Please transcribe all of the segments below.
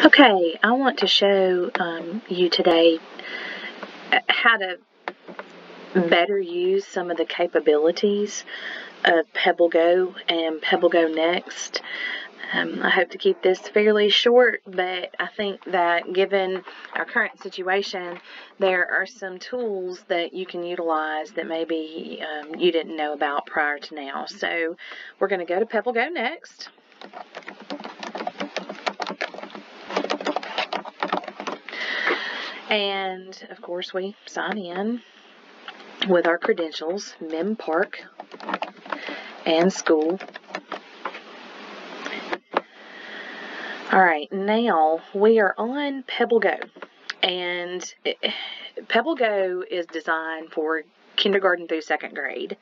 Okay, I want to show you today how to better use some of the capabilities of PebbleGo and PebbleGo Next. I hope to keep this fairly short, but I think that given our current situation, there are some tools that you can utilize that maybe you didn't know about prior to now. So we're going to go to PebbleGo Next. And, of course, we sign in with our credentials, Mem Park and school. All right, now we are on PebbleGo. And PebbleGo is designed for kindergarten through second grade.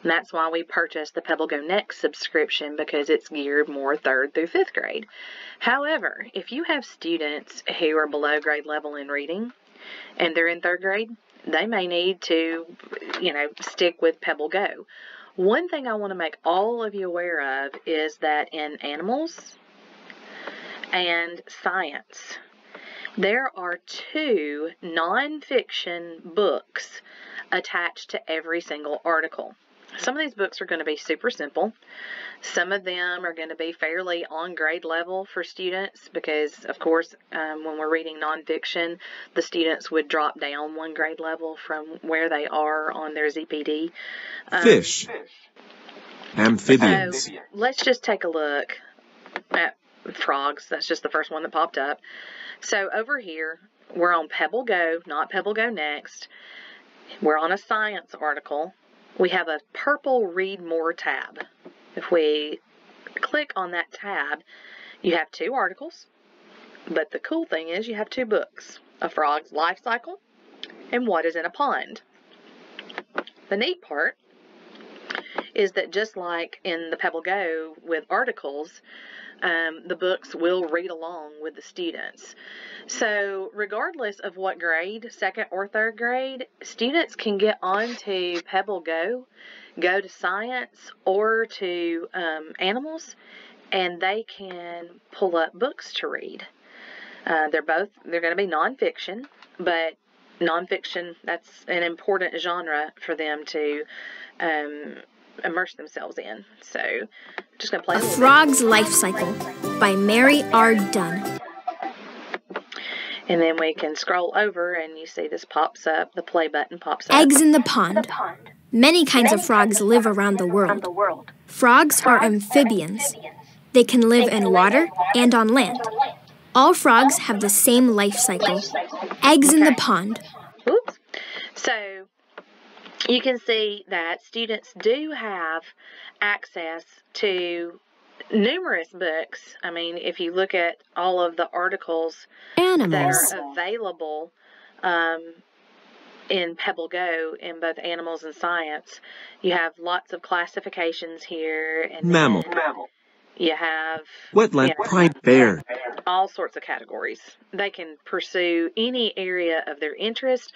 And that's why we purchased the PebbleGo Next subscription, because it's geared more third through fifth grade. However, if you have students who are below grade level in reading and they're in third grade, they may need to, stick with PebbleGo. One thing I want to make all of you aware of is that in animals and science, there are 2 nonfiction books attached to every single article. Some of these books are going to be super simple. Some of them are going to be fairly on grade level for students because, of course, when we're reading nonfiction, the students would drop down 1 grade level from where they are on their ZPD. Fish. Amphibians. So let's just take a look at frogs. That's just the first one that popped up. So over here, we're on PebbleGo, not PebbleGo Next. We're on a science article. We have a purple Read More tab. If we click on that tab, you have 2 articles, but the cool thing is you have 2 books, A Frog's Life Cycle and What is in a Pond. The neat part is that just like in the PebbleGo with articles, the books will read along with the students. So regardless of what grade, second or third grade, students can get onto PebbleGo, go to science or to animals, and they can pull up books to read. They're going to be nonfiction, but nonfiction, that's an important genre for them to immerse themselves in. So I'm just going to play A Frog's Life Cycle by Mary R. Dunn. And then we can scroll over and you see this pops up, the play button pops up. Eggs in the pond. Many kinds of frogs live around the world. Frogs are amphibians. They can live in water and on land. All frogs have the same life cycle. Eggs in the pond. Oops. So you can see that students do have access to numerous books. I mean, if you look at all of the articles Animals. that are available in PebbleGo in both animals and science, you have lots of classifications here. And Mammal. You have Wetland pride bear. all sorts of categories. They can pursue any area of their interest,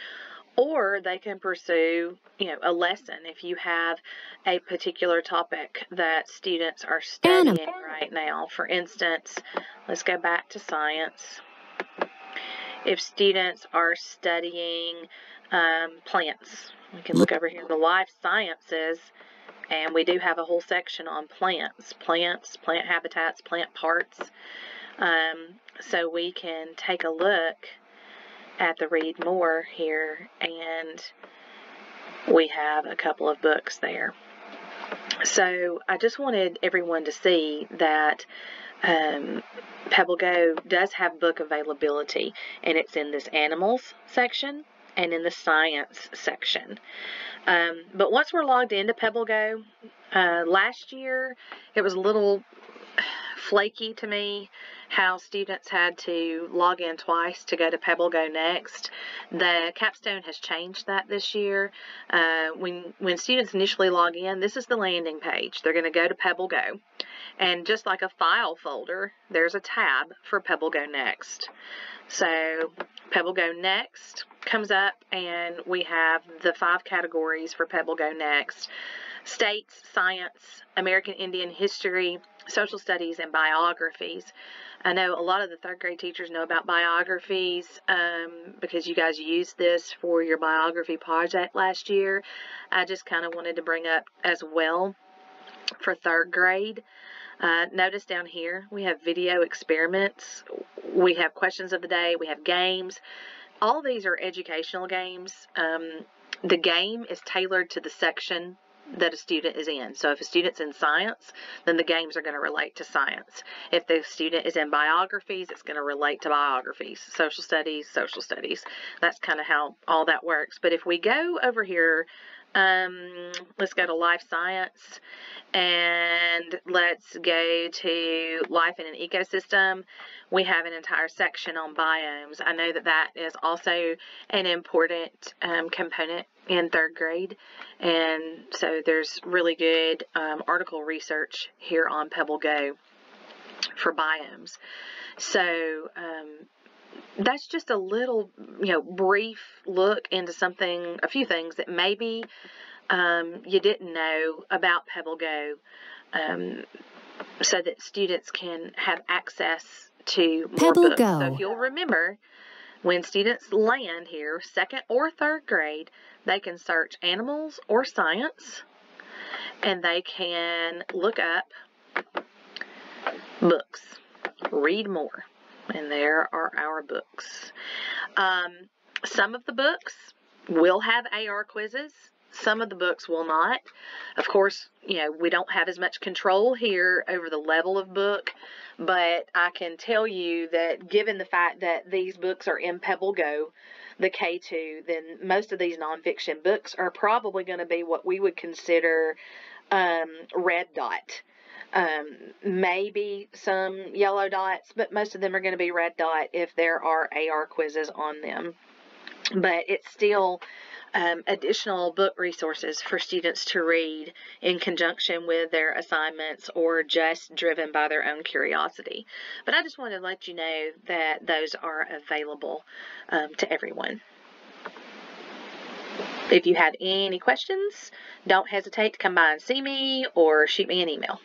or they can pursue, a lesson if you have a particular topic that students are studying right now. For instance, let's go back to science. If students are studying plants, we can look over here in the life sciences, and we do have a whole section on plants, plant habitats, plant parts. So we can take a look at the Read More here, and we have a couple of books there. So I just wanted everyone to see that PebbleGo does have book availability, and it's in this animals section and in the science section. But once we're logged into PebbleGo, last year it was a little flaky to me how students had to log in twice to go to PebbleGo Next. The capstone has changed that this year. When students initially log in, this is the landing page. They're going to go to PebbleGo, and just like a file folder, there's a tab for PebbleGo Next. So PebbleGo Next comes up, and we have the 5 categories for PebbleGo Next. states, science, American Indian history, social studies, and biographies. I know a lot of the third grade teachers know about biographies because you guys used this for your biography project last year. I just kind of wanted to bring up as well for third grade. Notice down here we have video experiments, we have questions of the day, we have games. All these are educational games. The game is tailored to the section that a student is in. So if a student's in science, then the games are going to relate to science. If the student is in biographies, it's going to relate to biographies. Social studies, social studies. That's kind of how all that works. But if we go over here, let's go to life science, and let's go to life in an ecosystem. We have an entire section on biomes. I know that that is also an important component in third grade, and so there's really good article research here on PebbleGo for biomes. So that's just a little, brief look into a few things that maybe you didn't know about PebbleGo, so that students can have access to more books. So if you'll remember, when students land here, second or third grade, they can search animals or science, and they can look up books, read more. And there are our books. Some of the books will have AR quizzes. Some of the books will not. Of course, we don't have as much control here over the level of book, but I can tell you that given the fact that these books are in PebbleGo, the K2, then most of these nonfiction books are probably going to be what we would consider red dot. Maybe some yellow dots, but most of them are going to be red dot if there are AR quizzes on them. But it's still additional book resources for students to read in conjunction with their assignments or just driven by their own curiosity. But I just wanted to let you know that those are available to everyone. If you have any questions, don't hesitate to come by and see me or shoot me an email.